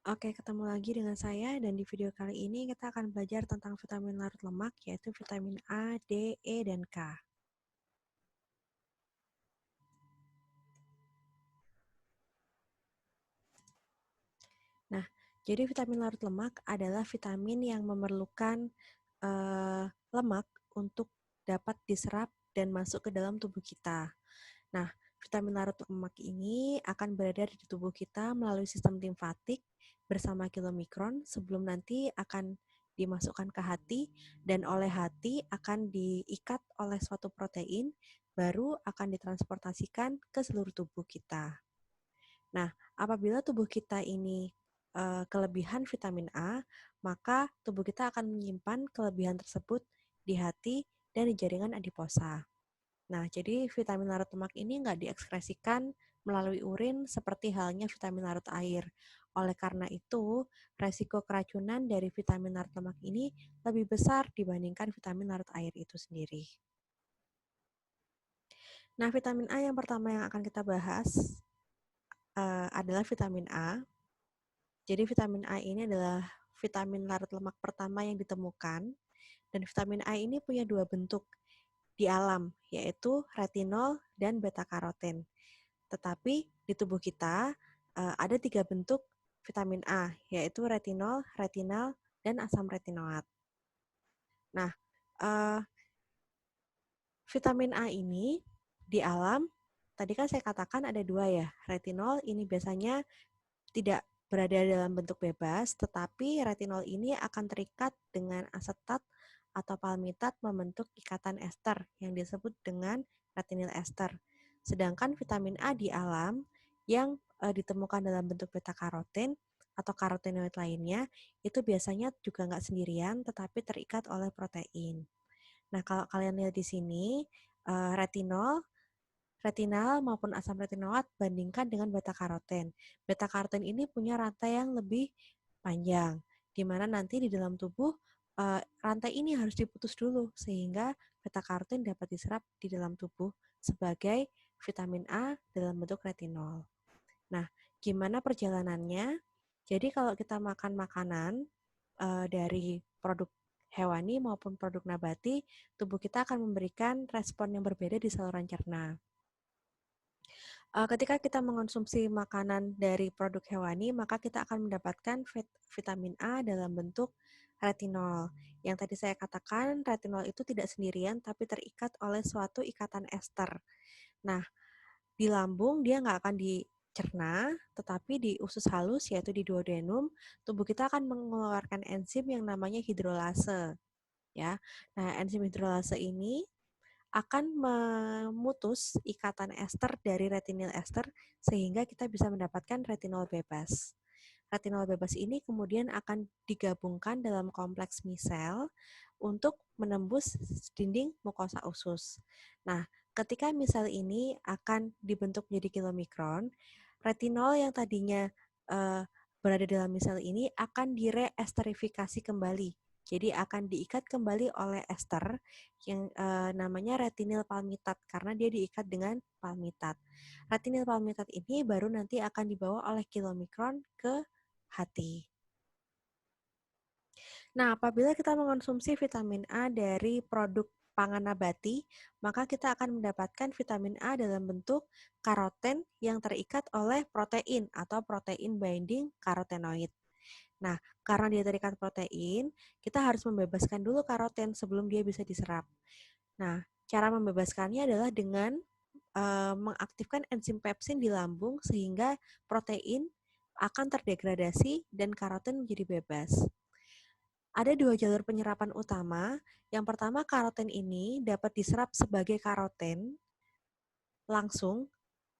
Oke, ketemu lagi dengan saya dan di video kali ini kita akan belajar tentang vitamin larut lemak yaitu vitamin A, D, E, dan K. Nah, jadi vitamin larut lemak adalah vitamin yang memerlukan lemak untuk dapat diserap dan masuk ke dalam tubuh kita. Nah, vitamin larut lemak ini akan beredar di tubuh kita melalui sistem limfatik bersama kilomikron sebelum nanti akan dimasukkan ke hati dan oleh hati akan diikat oleh suatu protein baru akan ditransportasikan ke seluruh tubuh kita. Nah, apabila tubuh kita ini kelebihan vitamin A, maka tubuh kita akan menyimpan kelebihan tersebut di hati dan di jaringan adiposa. Nah, jadi vitamin larut lemak ini nggak diekskresikan melalui urin seperti halnya vitamin larut air. Oleh karena itu, resiko keracunan dari vitamin larut lemak ini lebih besar dibandingkan vitamin larut air itu sendiri. Nah, vitamin A yang pertama yang akan kita bahas adalah vitamin A. Jadi vitamin A ini adalah vitamin larut lemak pertama yang ditemukan, dan vitamin A ini punya dua bentuk di alam, yaitu retinol dan beta-karoten. Tetapi di tubuh kita ada tiga bentuk vitamin A, yaitu retinol, retinal, dan asam retinoat. Nah, uh, vitamin A ini di alam, tadi kan saya katakan ada dua ya. Retinol ini biasanya tidak berada dalam bentuk bebas, tetapi retinol ini akan terikat dengan asetat atau palmitat membentuk ikatan ester yang disebut dengan retinil ester. Sedangkan vitamin A di alam yang ditemukan dalam bentuk beta-karoten atau karotenoid lainnya, itu biasanya juga nggak sendirian, tetapi terikat oleh protein. Nah, kalau kalian lihat di sini, retinol, retinal maupun asam retinoat bandingkan dengan beta-karoten. Beta-karoten ini punya rantai yang lebih panjang, di mana nanti di dalam tubuh rantai ini harus diputus dulu sehingga beta-karoten dapat diserap di dalam tubuh sebagai vitamin A dalam bentuk retinol. Nah, gimana perjalanannya? Jadi kalau kita makan makanan dari produk hewani maupun produk nabati, tubuh kita akan memberikan respon yang berbeda di saluran cerna. Ketika kita mengonsumsi makanan dari produk hewani, maka kita akan mendapatkan vitamin A dalam bentuk retinol. Yang tadi saya katakan, retinol itu tidak sendirian, tapi terikat oleh suatu ikatan ester. Nah, di lambung dia nggak akan dicerna, tetapi di usus halus, yaitu di duodenum, tubuh kita akan mengeluarkan enzim yang namanya hidrolase. Ya, nah enzim hidrolase ini akan memutus ikatan ester dari retinil ester sehingga kita bisa mendapatkan retinol bebas. Retinol bebas ini kemudian akan digabungkan dalam kompleks misel untuk menembus dinding mukosa usus. Nah, ketika misel ini akan dibentuk menjadi kilomikron, retinol yang tadinya uh, berada dalam misel ini akan direesterifikasi kembali. Jadi akan diikat kembali oleh ester yang namanya retinil palmitat karena dia diikat dengan palmitat. Retinil palmitat ini baru nanti akan dibawa oleh kilomikron ke hati. Nah, apabila kita mengonsumsi vitamin A dari produk pangan nabati, maka kita akan mendapatkan vitamin A dalam bentuk karoten yang terikat oleh protein atau protein binding karotenoid. Nah, karena dia terikat protein, kita harus membebaskan dulu karoten sebelum dia bisa diserap. Nah, cara membebaskannya adalah dengan mengaktifkan enzim pepsin di lambung sehingga protein akan terdegradasi dan karoten menjadi bebas. Ada dua jalur penyerapan utama. Yang pertama, karoten ini dapat diserap sebagai karoten langsung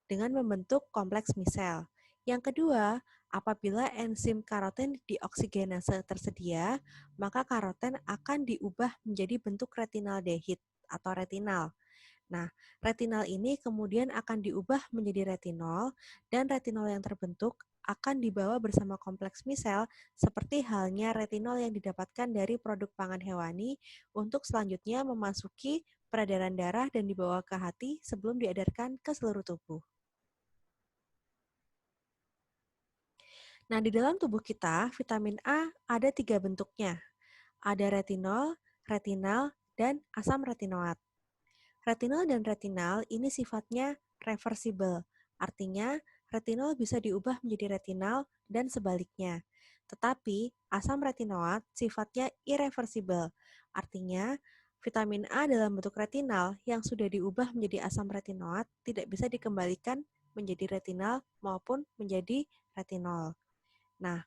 dengan membentuk kompleks misel. Yang kedua, apabila enzim karoten dioksigenase tersedia, maka karoten akan diubah menjadi bentuk retinaldehid atau retinal. Nah, retinal ini kemudian akan diubah menjadi retinol, dan retinol yang terbentuk akan dibawa bersama kompleks misel seperti halnya retinol yang didapatkan dari produk pangan hewani untuk selanjutnya memasuki peredaran darah dan dibawa ke hati sebelum diedarkan ke seluruh tubuh. Nah, di dalam tubuh kita, vitamin A ada 3 bentuknya. Ada retinol, retinal, dan asam retinoat. Retinol dan retinal ini sifatnya reversible, artinya retinol bisa diubah menjadi retinal dan sebaliknya. Tetapi asam retinoat sifatnya irreversible, artinya vitamin A dalam bentuk retinal yang sudah diubah menjadi asam retinoat tidak bisa dikembalikan menjadi retinal maupun menjadi retinol. Nah,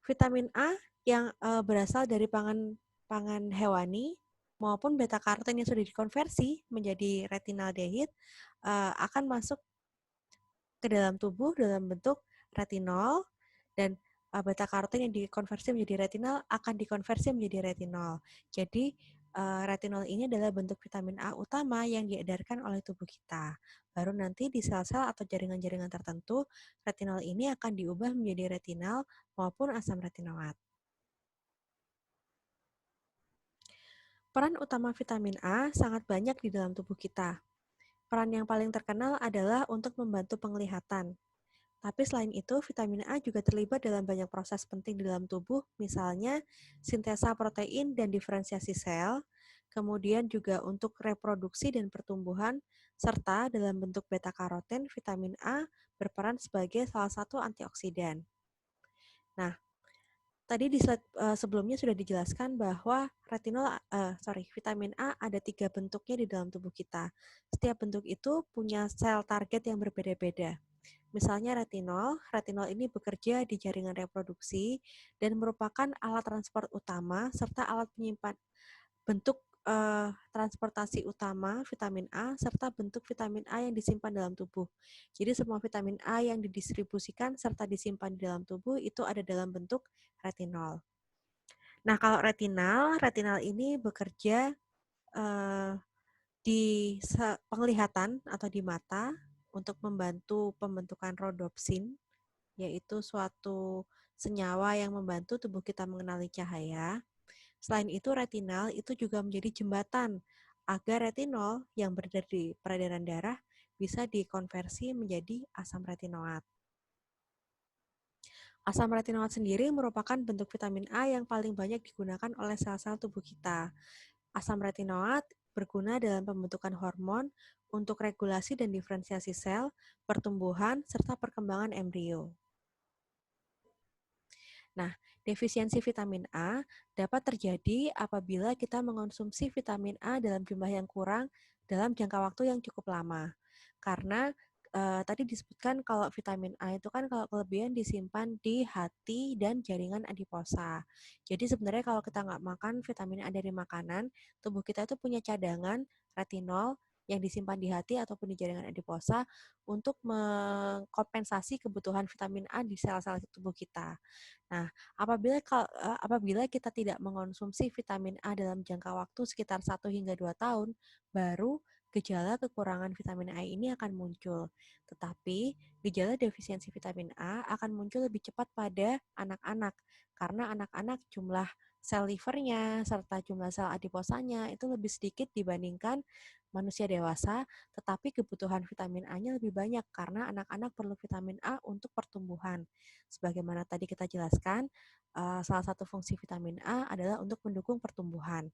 vitamin A yang berasal dari pangan pangan hewani maupun beta karoten yang sudah dikonversi menjadi retinaldehyde akan masuk ke dalam tubuh dalam bentuk retinol, dan beta karoten yang dikonversi menjadi retinal akan dikonversi menjadi retinol. Jadi retinol ini adalah bentuk vitamin A utama yang diedarkan oleh tubuh kita. Baru nanti di sel-sel atau jaringan-jaringan tertentu, retinol ini akan diubah menjadi retinal maupun asam retinoat. Peran utama vitamin A sangat banyak di dalam tubuh kita. Peran yang paling terkenal adalah untuk membantu penglihatan. Tapi selain itu, vitamin A juga terlibat dalam banyak proses penting di dalam tubuh, misalnya sintesa protein dan diferensiasi sel, kemudian juga untuk reproduksi dan pertumbuhan, serta dalam bentuk beta karoten, vitamin A berperan sebagai salah satu antioksidan. Nah, tadi di slide sebelumnya sudah dijelaskan bahwa vitamin A ada 3 bentuknya di dalam tubuh kita. Setiap bentuk itu punya sel target yang berbeda-beda. Misalnya retinol, retinol ini bekerja di jaringan reproduksi dan merupakan alat transport utama serta alat penyimpan bentuk transportasi utama vitamin A serta bentuk vitamin A yang disimpan dalam tubuh. Jadi semua vitamin A yang didistribusikan serta disimpan di dalam tubuh itu ada dalam bentuk retinol. Nah, kalau retinal, retinal ini bekerja uh, di penglihatan atau di mata untuk membantu pembentukan rodopsin, yaitu suatu senyawa yang membantu tubuh kita mengenali cahaya. Selain itu, retinal itu juga menjadi jembatan agar retinol yang berada di peredaran darah bisa dikonversi menjadi asam retinoat. Asam retinoat sendiri merupakan bentuk vitamin A yang paling banyak digunakan oleh sel-sel tubuh kita. Asam retinoat berguna dalam pembentukan hormon untuk regulasi dan diferensiasi sel, pertumbuhan, serta perkembangan embrio. Nah, defisiensi vitamin A dapat terjadi apabila kita mengonsumsi vitamin A dalam jumlah yang kurang dalam jangka waktu yang cukup lama. Karena tadi disebutkan kalau vitamin A itu kan kalau kelebihan disimpan di hati dan jaringan adiposa. Jadi sebenarnya kalau kita nggak makan vitamin A dari makanan, tubuh kita itu punya cadangan retinol yang disimpan di hati ataupun di jaringan adiposa untuk mengkompensasi kebutuhan vitamin A di sel-sel tubuh kita. Nah, apabila kita tidak mengonsumsi vitamin A dalam jangka waktu sekitar 1 hingga 2 tahun, baru gejala kekurangan vitamin A ini akan muncul. Tetapi, gejala defisiensi vitamin A akan muncul lebih cepat pada anak-anak, karena anak-anak jumlah sel livernya serta jumlah sel adiposanya itu lebih sedikit dibandingkan manusia dewasa, tetapi kebutuhan vitamin A-nya lebih banyak karena anak-anak perlu vitamin A untuk pertumbuhan. Sebagaimana tadi kita jelaskan, salah satu fungsi vitamin A adalah untuk mendukung pertumbuhan.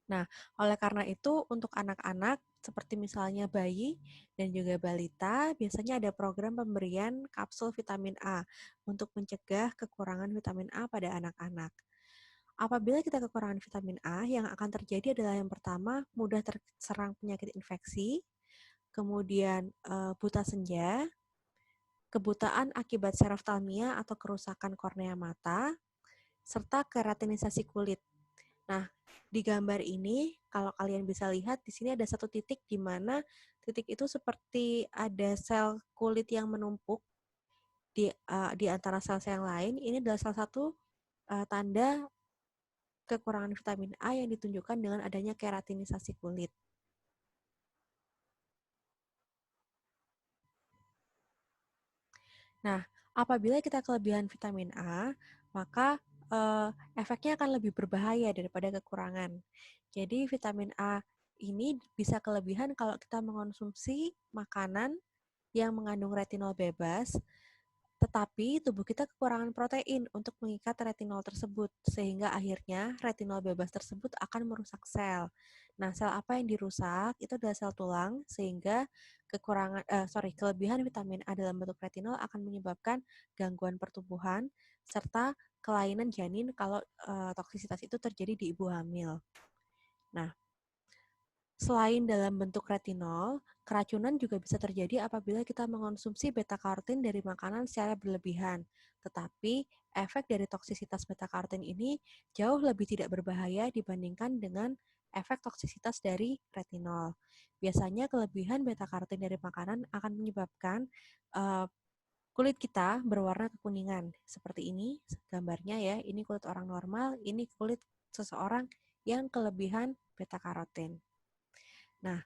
Nah, oleh karena itu untuk anak-anak seperti misalnya bayi dan juga balita, biasanya ada program pemberian kapsul vitamin A untuk mencegah kekurangan vitamin A pada anak-anak. Apabila kita kekurangan vitamin A, yang akan terjadi adalah yang pertama, mudah terserang penyakit infeksi, kemudian buta senja, kebutaan akibat seroftalmia atau kerusakan kornea mata, serta keratinisasi kulit. Nah, di gambar ini, kalau kalian bisa lihat, di sini ada satu titik di mana titik itu seperti ada sel kulit yang menumpuk di antara sel-sel yang lain. Ini adalah salah satu tanda kekurangan vitamin A yang ditunjukkan dengan adanya keratinisasi kulit. Nah, apabila kita kelebihan vitamin A, maka efeknya akan lebih berbahaya daripada kekurangan. Jadi vitamin A ini bisa kelebihan kalau kita mengonsumsi makanan yang mengandung retinol bebas, Tetapi tubuh kita kekurangan protein untuk mengikat retinol tersebut, sehingga akhirnya retinol bebas tersebut akan merusak sel. Nah, sel apa yang dirusak itu adalah sel tulang, sehingga kelebihan vitamin A dalam bentuk retinol akan menyebabkan gangguan pertumbuhan serta kelainan janin kalau toksisitas itu terjadi di ibu hamil. Nah, selain dalam bentuk retinol, keracunan juga bisa terjadi apabila kita mengonsumsi beta-karotin dari makanan secara berlebihan. Tetapi, efek dari toksisitas beta-karotin ini jauh lebih tidak berbahaya dibandingkan dengan efek toksisitas dari retinol. Biasanya kelebihan beta-karotin dari makanan akan menyebabkan uh, kulit kita berwarna kekuningan. Seperti ini gambarnya ya, ini kulit orang normal, ini kulit seseorang yang kelebihan beta-karotin. Nah,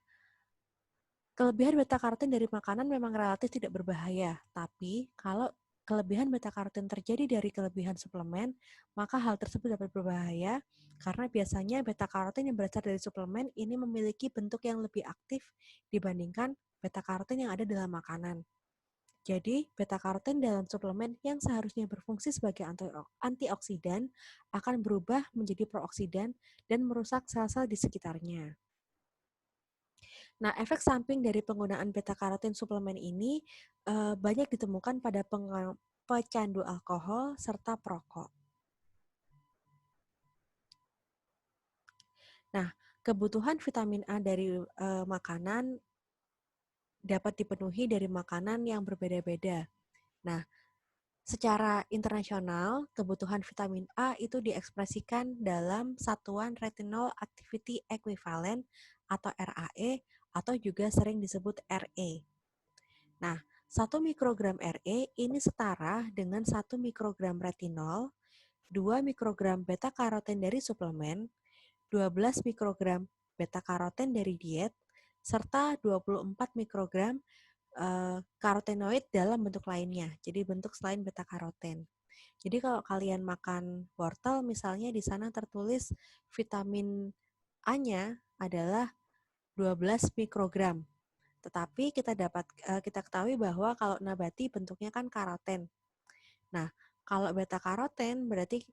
kelebihan beta-karotin dari makanan memang relatif tidak berbahaya, tapi kalau kelebihan beta-karotin terjadi dari kelebihan suplemen, maka hal tersebut dapat berbahaya karena biasanya beta-karotin yang berasal dari suplemen ini memiliki bentuk yang lebih aktif dibandingkan beta-karotin yang ada dalam makanan. Jadi, beta-karotin dalam suplemen yang seharusnya berfungsi sebagai antioksidan akan berubah menjadi prooksidan dan merusak sel-sel di sekitarnya. Nah, efek samping dari penggunaan beta-karotin suplemen ini banyak ditemukan pada pecandu alkohol serta perokok. Nah, kebutuhan vitamin A dari makanan dapat dipenuhi dari makanan yang berbeda-beda. Nah, secara internasional, kebutuhan vitamin A itu diekspresikan dalam satuan retinol activity equivalent atau RAE atau juga sering disebut RE. Nah, 1 mikrogram RE ini setara dengan 1 mikrogram retinol, 2 mikrogram beta-karoten dari suplemen, 12 mikrogram beta-karoten dari diet, serta 24 mikrogram karotenoid dalam bentuk lainnya, jadi bentuk selain beta-karoten. Jadi kalau kalian makan wortel, misalnya di sana tertulis vitamin A-nya adalah 12 mikrogram. Tetapi kita ketahui bahwa kalau nabati bentuknya kan karoten. Nah, kalau beta karoten berarti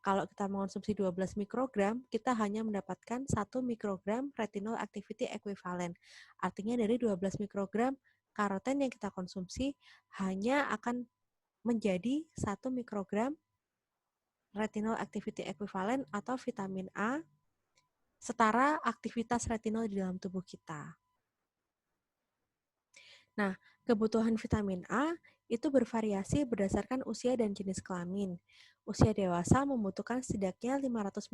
kalau kita mengonsumsi 12 mikrogram, kita hanya mendapatkan 1 mikrogram retinol activity equivalent. Artinya dari 12 mikrogram karoten yang kita konsumsi hanya akan menjadi 1 mikrogram retinol activity equivalent atau vitamin A setara aktivitas retinol di dalam tubuh kita. Nah, kebutuhan vitamin A itu bervariasi berdasarkan usia dan jenis kelamin. Usia dewasa membutuhkan setidaknya 500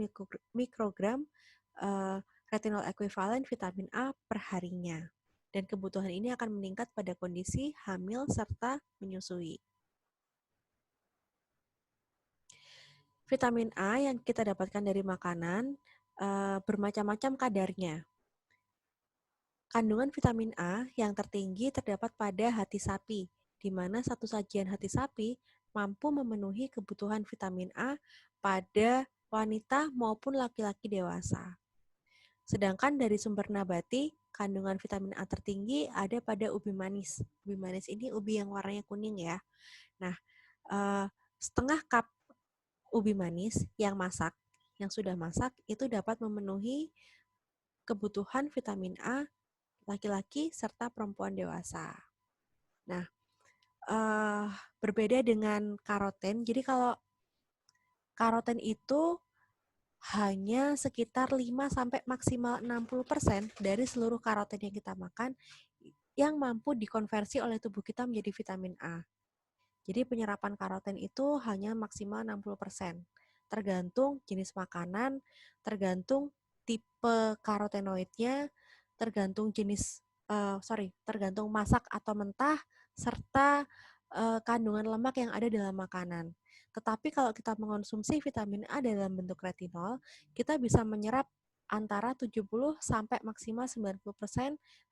mikrogram retinol ekuivalen vitamin A per harinya. Dan kebutuhan ini akan meningkat pada kondisi hamil serta menyusui. Vitamin A yang kita dapatkan dari makanan bermacam-macam kadarnya. Kandungan vitamin A yang tertinggi terdapat pada hati sapi, di mana satu sajian hati sapi mampu memenuhi kebutuhan vitamin A pada wanita maupun laki-laki dewasa. Sedangkan dari sumber nabati, kandungan vitamin A tertinggi ada pada ubi manis. Ubi manis ini ubi yang warnanya kuning ya. Nah, setengah cup ubi manis yang sudah masak, itu dapat memenuhi kebutuhan vitamin A laki-laki serta perempuan dewasa. Nah, berbeda dengan karoten. Jadi kalau karoten itu hanya sekitar 5 sampai maksimal 60% dari seluruh karoten yang kita makan yang mampu dikonversi oleh tubuh kita menjadi vitamin A. Jadi penyerapan karoten itu hanya maksimal 60%. Tergantung jenis makanan, tergantung tipe karotenoidnya, tergantung tergantung masak atau mentah, serta kandungan lemak yang ada dalam makanan. Tetapi kalau kita mengonsumsi vitamin A dalam bentuk retinol, kita bisa menyerap antara 70 sampai maksimal 90%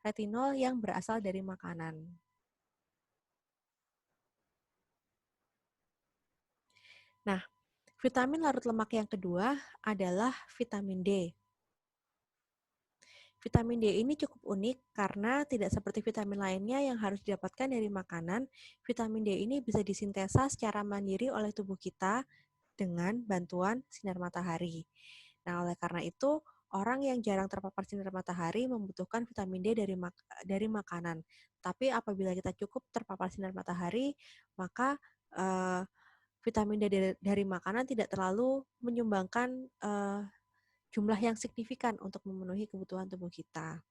retinol yang berasal dari makanan. Nah, vitamin larut lemak yang kedua adalah vitamin D. Vitamin D ini cukup unik karena tidak seperti vitamin lainnya yang harus didapatkan dari makanan. Vitamin D ini bisa disintesa secara mandiri oleh tubuh kita dengan bantuan sinar matahari. Nah, oleh karena itu, orang yang jarang terpapar sinar matahari membutuhkan vitamin D dari makanan. Tapi apabila kita cukup terpapar sinar matahari, maka vitamin D dari makanan tidak terlalu menyumbangkan jumlah yang signifikan untuk memenuhi kebutuhan tubuh kita.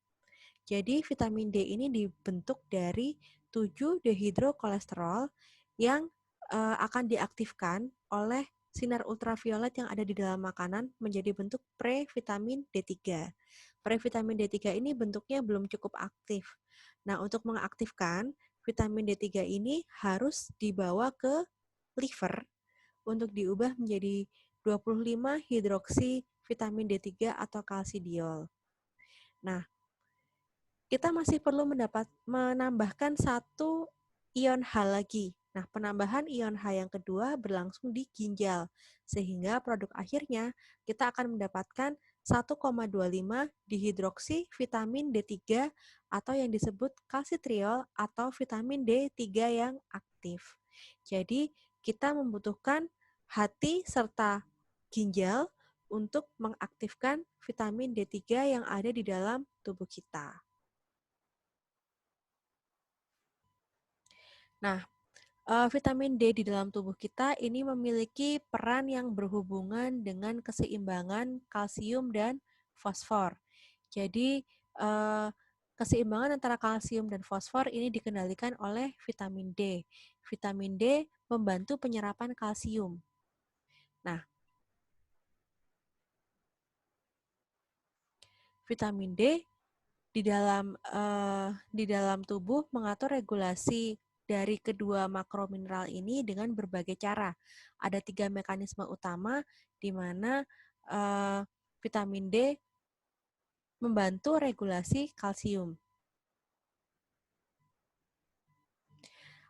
Jadi vitamin D ini dibentuk dari 7 dehidrokolesterol yang akan diaktifkan oleh sinar ultraviolet yang ada di dalam makanan menjadi bentuk previtamin D3. Previtamin D3 ini bentuknya belum cukup aktif. Nah, untuk mengaktifkan vitamin D3 ini harus dibawa ke liver untuk diubah menjadi 25 hidroksi vitamin D3 atau kalsidiol. Nah, kita masih perlu menambahkan satu ion H lagi. Nah, penambahan ion H yang kedua berlangsung di ginjal, sehingga produk akhirnya kita akan mendapatkan 1,25 dihidroksi vitamin D3 atau yang disebut kalsitriol atau vitamin D3 yang aktif. Jadi, kita membutuhkan hati serta ginjal untuk mengaktifkan vitamin D3 yang ada di dalam tubuh kita. Nah, vitamin D di dalam tubuh kita ini memiliki peran yang berhubungan dengan keseimbangan kalsium dan fosfor. Jadi, keseimbangan antara kalsium dan fosfor ini dikendalikan oleh vitamin D. Vitamin D membantu penyerapan kalsium. Nah, vitamin D di dalam tubuh mengatur regulasi dari kedua makromineral ini dengan berbagai cara. Ada 3 mekanisme utama di mana vitamin D membantu regulasi kalsium.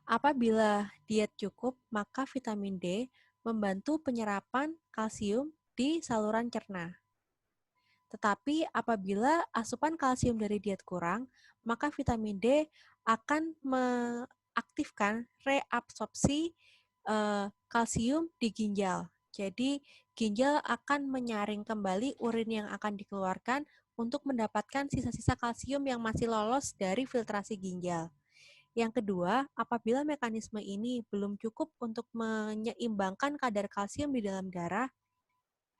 Apabila diet cukup, maka vitamin D membantu penyerapan kalsium di saluran cerna. Tetapi apabila asupan kalsium dari diet kurang, maka vitamin D akan mengaktifkan reabsorpsi kalsium di ginjal. Jadi ginjal akan menyaring kembali urin yang akan dikeluarkan untuk mendapatkan sisa-sisa kalsium yang masih lolos dari filtrasi ginjal. Yang kedua, apabila mekanisme ini belum cukup untuk menyeimbangkan kadar kalsium di dalam darah,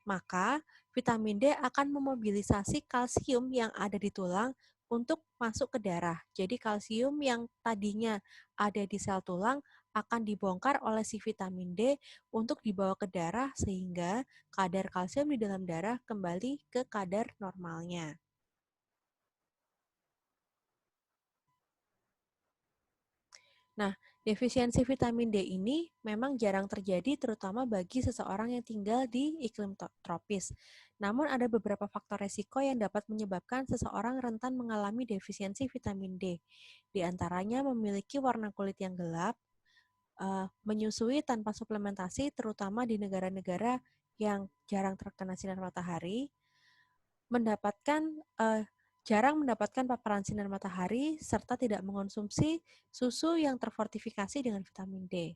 maka vitamin D akan memobilisasi kalsium yang ada di tulang untuk masuk ke darah. Jadi kalsium yang tadinya ada di sel tulang akan dibongkar oleh si vitamin D untuk dibawa ke darah sehingga kadar kalsium di dalam darah kembali ke kadar normalnya. Nah, defisiensi vitamin D ini memang jarang terjadi terutama bagi seseorang yang tinggal di iklim tropis. Namun ada beberapa faktor resiko yang dapat menyebabkan seseorang rentan mengalami defisiensi vitamin D. Di antaranya memiliki warna kulit yang gelap, menyusui tanpa suplementasi terutama di negara-negara yang jarang terkena sinar matahari, mendapatkan jarang mendapatkan paparan sinar matahari serta tidak mengonsumsi susu yang terfortifikasi dengan vitamin D.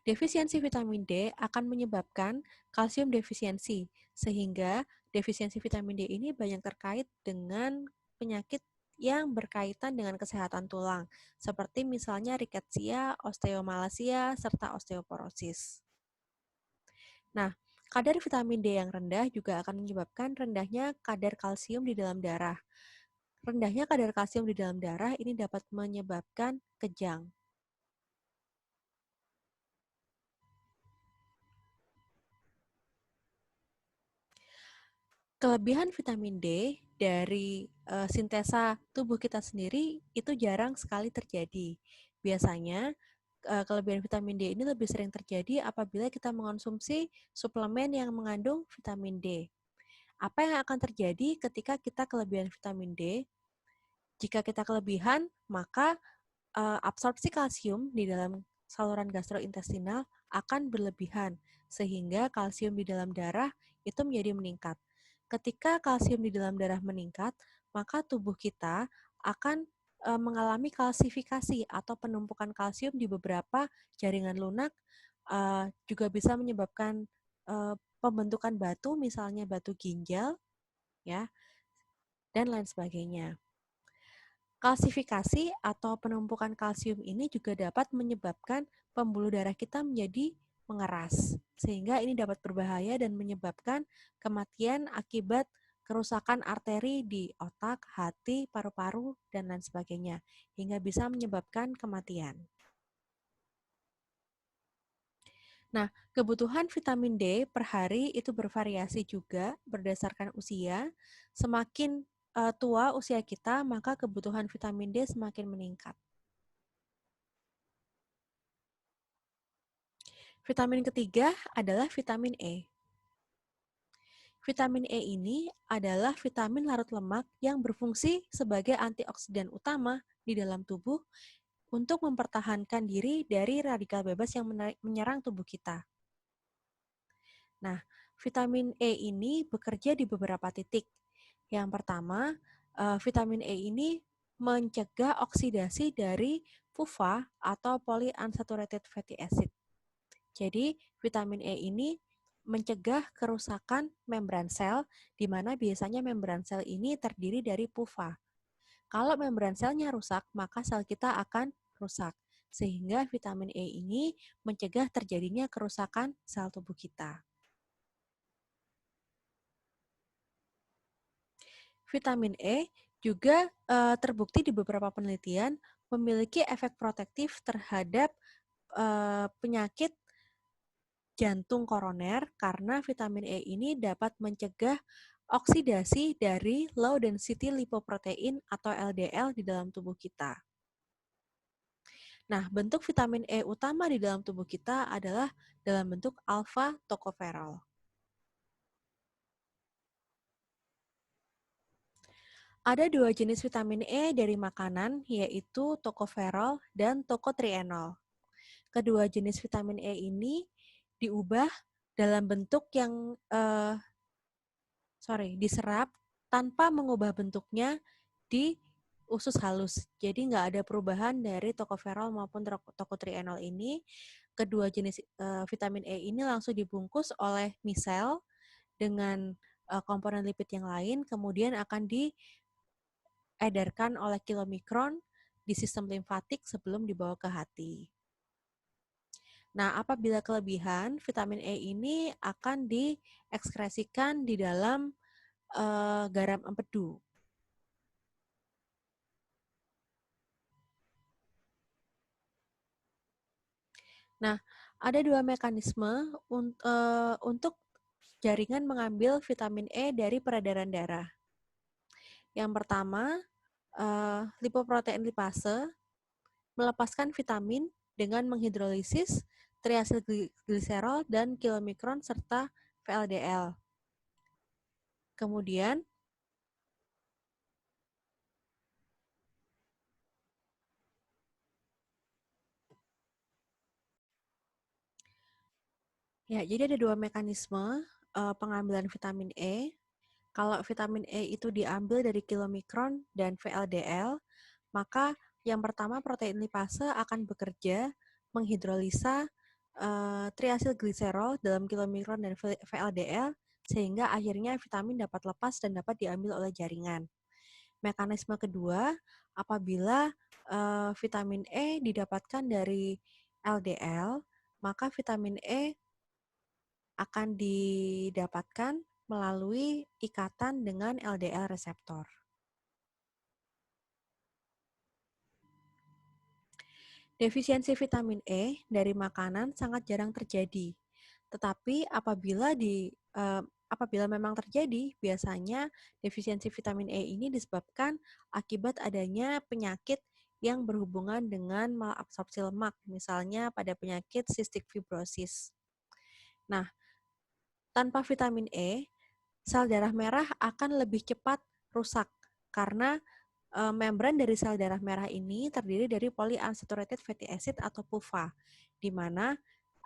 Defisiensi vitamin D akan menyebabkan kalsium defisiensi, sehingga defisiensi vitamin D ini banyak terkait dengan penyakit yang berkaitan dengan kesehatan tulang, seperti misalnya riketsia, osteomalacia, serta osteoporosis. Nah, kadar vitamin D yang rendah juga akan menyebabkan rendahnya kadar kalsium di dalam darah. Rendahnya kadar kalsium di dalam darah ini dapat menyebabkan kejang. Kelebihan vitamin D dari sintesa tubuh kita sendiri itu jarang sekali terjadi. Biasanya kelebihan vitamin D ini lebih sering terjadi apabila kita mengonsumsi suplemen yang mengandung vitamin D. Apa yang akan terjadi ketika kita kelebihan vitamin D? Jika kita kelebihan, maka absorpsi kalsium di dalam saluran gastrointestinal akan berlebihan, sehingga kalsium di dalam darah itu menjadi meningkat. Ketika kalsium di dalam darah meningkat, maka tubuh kita akan mengalami kalsifikasi atau penumpukan kalsium di beberapa jaringan lunak, juga bisa menyebabkan pembentukan batu, misalnya batu ginjal, ya, dan lain sebagainya. Kalsifikasi atau penumpukan kalsium ini juga dapat menyebabkan pembuluh darah kita menjadi mengeras, sehingga ini dapat berbahaya dan menyebabkan kematian akibat kerusakan arteri di otak, hati, paru-paru, dan lain sebagainya, hingga bisa menyebabkan kematian. Nah, kebutuhan vitamin D per hari itu bervariasi juga berdasarkan usia. Semakin tua usia kita, maka kebutuhan vitamin D semakin meningkat. Vitamin ketiga adalah vitamin E. Vitamin E ini adalah vitamin larut lemak yang berfungsi sebagai antioksidan utama di dalam tubuh untuk mempertahankan diri dari radikal bebas yang menyerang tubuh kita. Nah, vitamin E ini bekerja di beberapa titik. Yang pertama, vitamin E ini mencegah oksidasi dari PUFA atau polyunsaturated fatty acid. Jadi, vitamin E ini mencegah kerusakan membran sel, di mana biasanya membran sel ini terdiri dari PUFA. Kalau membran selnya rusak, maka sel kita akan rusak. Sehingga vitamin E ini mencegah terjadinya kerusakan sel tubuh kita. Vitamin E juga terbukti di beberapa penelitian memiliki efek protektif terhadap penyakit jantung koroner karena vitamin E ini dapat mencegah oksidasi dari low density lipoprotein atau LDL di dalam tubuh kita. Nah, bentuk vitamin E utama di dalam tubuh kita adalah dalam bentuk alfa tocoferol. Ada dua jenis vitamin E dari makanan, yaitu tocoferol dan tocotrienol. Kedua jenis vitamin E ini diubah dalam bentuk yang diserap tanpa mengubah bentuknya di usus halus. Jadi nggak ada perubahan dari tocoferol maupun tocotrienol ini. Kedua jenis vitamin E ini langsung dibungkus oleh misel dengan komponen lipid yang lain, kemudian akan diedarkan oleh kilomikron di sistem limfatik sebelum dibawa ke hati. Nah, apabila kelebihan, vitamin E ini akan diekskresikan di dalam garam empedu. Nah, ada dua mekanisme untuk jaringan mengambil vitamin E dari peredaran darah. Yang pertama, lipoprotein lipase melepaskan vitamin dengan menghidrolisis triasilgliserol dan kilomikron serta VLDL. Kemudian, ya, jadi ada dua mekanisme pengambilan vitamin E. Kalau vitamin E itu diambil dari kilomikron dan VLDL, maka yang pertama protein lipase akan bekerja menghidrolisa triasilgliserol dalam kilomikron dan VLDL sehingga akhirnya vitamin dapat lepas dan dapat diambil oleh jaringan. Mekanisme kedua, apabila vitamin E didapatkan dari LDL, maka vitamin E akan didapatkan melalui ikatan dengan LDL reseptor. Defisiensi vitamin E dari makanan sangat jarang terjadi. Tetapi apabila memang terjadi, biasanya defisiensi vitamin E ini disebabkan akibat adanya penyakit yang berhubungan dengan malabsorpsi lemak, misalnya pada penyakit cystic fibrosis. Nah, tanpa vitamin E, sel darah merah akan lebih cepat rusak karena membran dari sel darah merah ini terdiri dari polyunsaturated fatty acid atau PUFA, di mana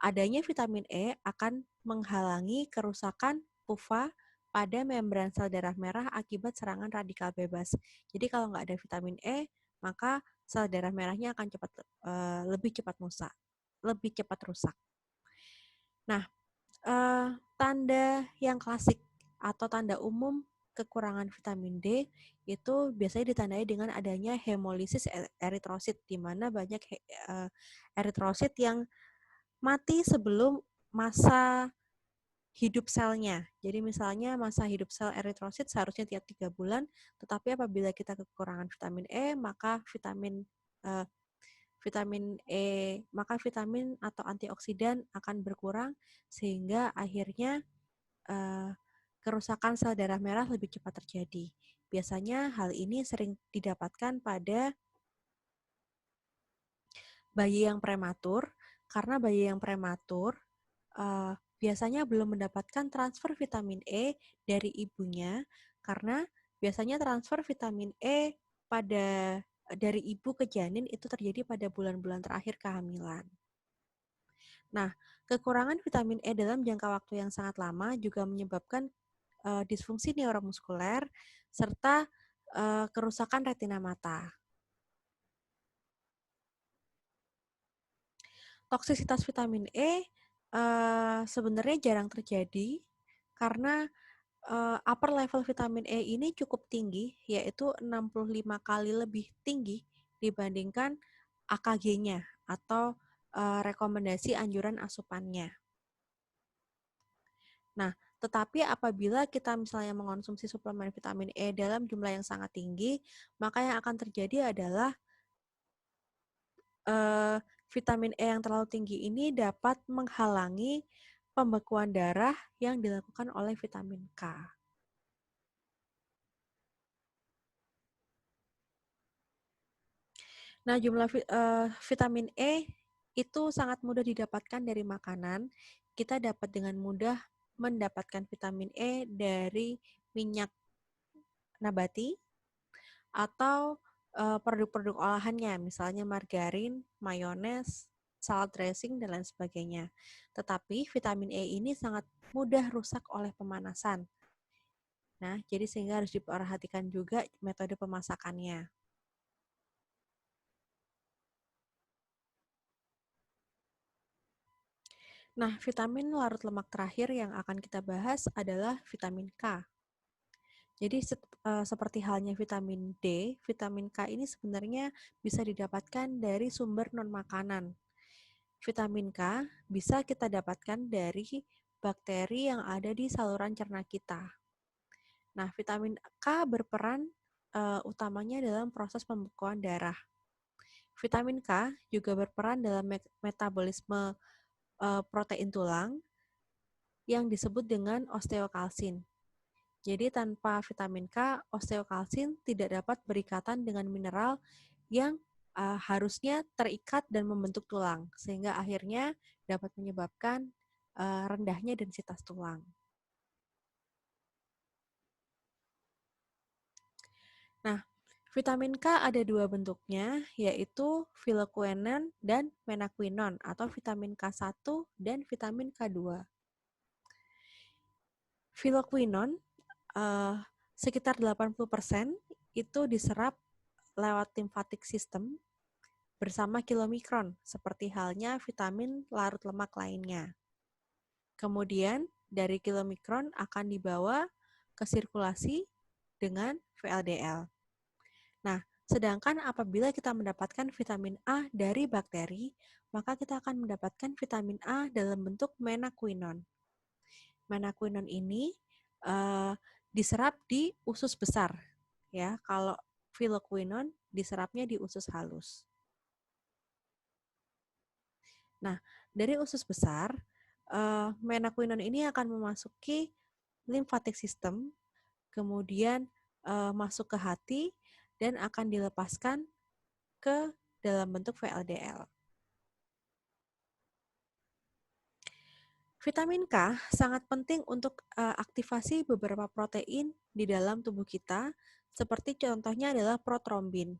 adanya vitamin E akan menghalangi kerusakan PUFA pada membran sel darah merah akibat serangan radikal bebas. Jadi kalau nggak ada vitamin E, maka sel darah merahnya akan lebih cepat rusak. Nah, tanda yang klasik atau tanda umum kekurangan vitamin D itu biasanya ditandai dengan adanya hemolisis eritrosit, di mana banyak eritrosit yang mati sebelum masa hidup selnya. Jadi misalnya masa hidup sel eritrosit seharusnya tiap 3 bulan, tetapi apabila kita kekurangan vitamin E, maka eh, vitamin atau antioksidan akan berkurang sehingga akhirnya kerusakan sel darah merah lebih cepat terjadi. Biasanya hal ini sering didapatkan pada bayi yang prematur, karena bayi yang prematur biasanya belum mendapatkan transfer vitamin E dari ibunya, karena biasanya transfer vitamin E dari ibu ke janin itu terjadi pada bulan-bulan terakhir kehamilan. Nah, kekurangan vitamin E dalam jangka waktu yang sangat lama juga menyebabkan disfungsi neuromuskuler serta kerusakan retina mata. Toksisitas vitamin E sebenarnya jarang terjadi karena upper level vitamin E ini cukup tinggi, yaitu 65 kali lebih tinggi dibandingkan AKG-nya atau rekomendasi anjuran asupannya. Nah, tetapi apabila kita misalnya mengonsumsi suplemen vitamin E dalam jumlah yang sangat tinggi, maka yang akan terjadi adalah vitamin E yang terlalu tinggi ini dapat menghalangi pembekuan darah yang dilakukan oleh vitamin K. Nah, jumlah vitamin E itu sangat mudah didapatkan dari makanan. Kita dapat dengan mudah mendapatkan vitamin E dari minyak nabati atau produk-produk olahannya, misalnya margarin, mayones, salad dressing, dan lain sebagainya. Tetapi vitamin E ini sangat mudah rusak oleh pemanasan. Nah, jadi sehingga harus diperhatikan juga metode pemasakannya. Nah, vitamin larut lemak terakhir yang akan kita bahas adalah vitamin K. Jadi seperti halnya vitamin D, vitamin K ini sebenarnya bisa didapatkan dari sumber non-makanan. Vitamin K bisa kita dapatkan dari bakteri yang ada di saluran cerna kita. Nah, vitamin K berperan utamanya dalam proses pembekuan darah. Vitamin K juga berperan dalam metabolisme protein tulang yang disebut dengan osteokalsin. Jadi tanpa vitamin K, osteokalsin tidak dapat berikatan dengan mineral yang harusnya terikat dan membentuk tulang, sehingga akhirnya dapat menyebabkan rendahnya densitas tulang. Nah, vitamin K ada dua bentuknya, yaitu phylloquinone dan menaquinone, atau vitamin K1 dan vitamin K2. Phylloquinone sekitar 80% itu diserap lewat lymphatic system bersama kilomikron, seperti halnya vitamin larut lemak lainnya. Kemudian, dari kilomikron akan dibawa ke sirkulasi dengan VLDL. Nah, sedangkan apabila kita mendapatkan vitamin A dari bakteri, maka kita akan mendapatkan vitamin A dalam bentuk menaquinone. Menaquinone ini diserap di usus besar, ya. Kalau phylloquinone diserapnya di usus halus. Nah, dari usus besar, menaquinone ini akan memasuki lymphatic system, kemudian masuk ke hati, dan akan dilepaskan ke dalam bentuk VLDL. Vitamin K sangat penting untuk aktivasi beberapa protein di dalam tubuh kita, seperti contohnya adalah protrombin.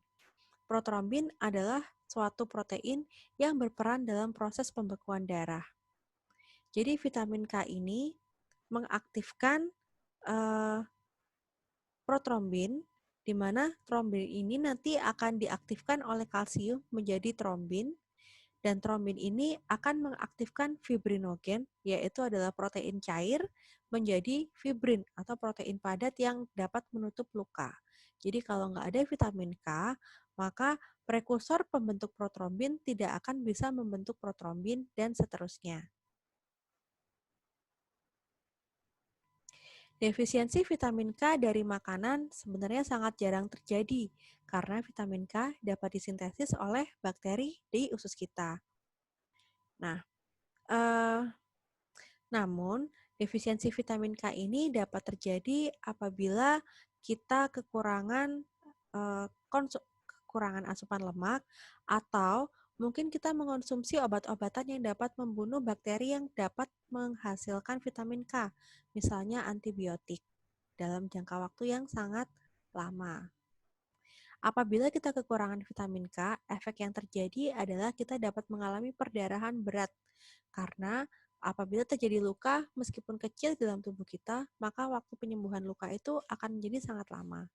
Protrombin adalah suatu protein yang berperan dalam proses pembekuan darah. Jadi vitamin K ini mengaktifkan eh, protrombin, di mana trombin ini nanti akan diaktifkan oleh kalsium menjadi trombin, dan trombin ini akan mengaktifkan fibrinogen, yaitu adalah protein cair, menjadi fibrin atau protein padat yang dapat menutup luka. Jadi kalau nggak ada vitamin K, maka prekursor pembentuk protrombin tidak akan bisa membentuk protrombin dan seterusnya. Defisiensi vitamin K dari makanan sebenarnya sangat jarang terjadi karena vitamin K dapat disintesis oleh bakteri di usus kita. Nah, eh, namun defisiensi vitamin K ini dapat terjadi apabila kita kekurangan asupan lemak atau mungkin kita mengonsumsi obat-obatan yang dapat membunuh bakteri yang dapat menghasilkan vitamin K, misalnya antibiotik dalam jangka waktu yang sangat lama. Apabila kita kekurangan vitamin K, efek yang terjadi adalah kita dapat mengalami perdarahan berat. Karena apabila terjadi luka, meskipun kecil dalam tubuh kita, maka waktu penyembuhan luka itu akan menjadi sangat lama.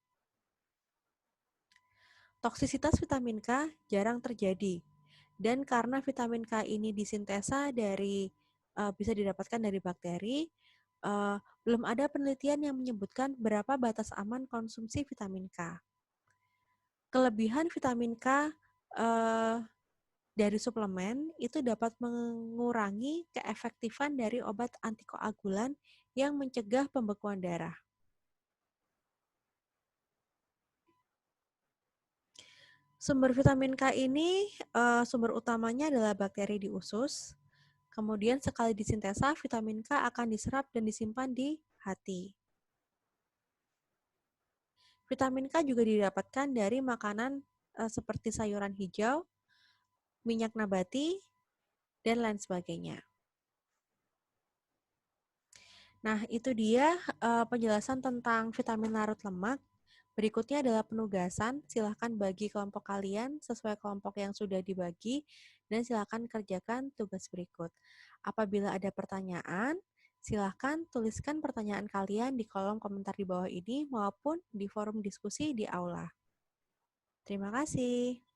Toksisitas vitamin K jarang terjadi. Dan karena vitamin K ini bisa didapatkan dari bakteri, belum ada penelitian yang menyebutkan berapa batas aman konsumsi vitamin K. Kelebihan vitamin K dari suplemen itu dapat mengurangi keefektifan dari obat antikoagulan yang mencegah pembekuan darah. Sumber vitamin K ini sumber utamanya adalah bakteri di usus. Kemudian sekali disintesa, vitamin K akan diserap dan disimpan di hati. Vitamin K juga didapatkan dari makanan seperti sayuran hijau, minyak nabati, dan lain sebagainya. Nah, itu dia penjelasan tentang vitamin larut lemak. Berikutnya adalah penugasan. Silahkan bagi kelompok kalian sesuai kelompok yang sudah dibagi dan silahkan kerjakan tugas berikut. Apabila ada pertanyaan, silahkan tuliskan pertanyaan kalian di kolom komentar di bawah ini maupun di forum diskusi di aula. Terima kasih.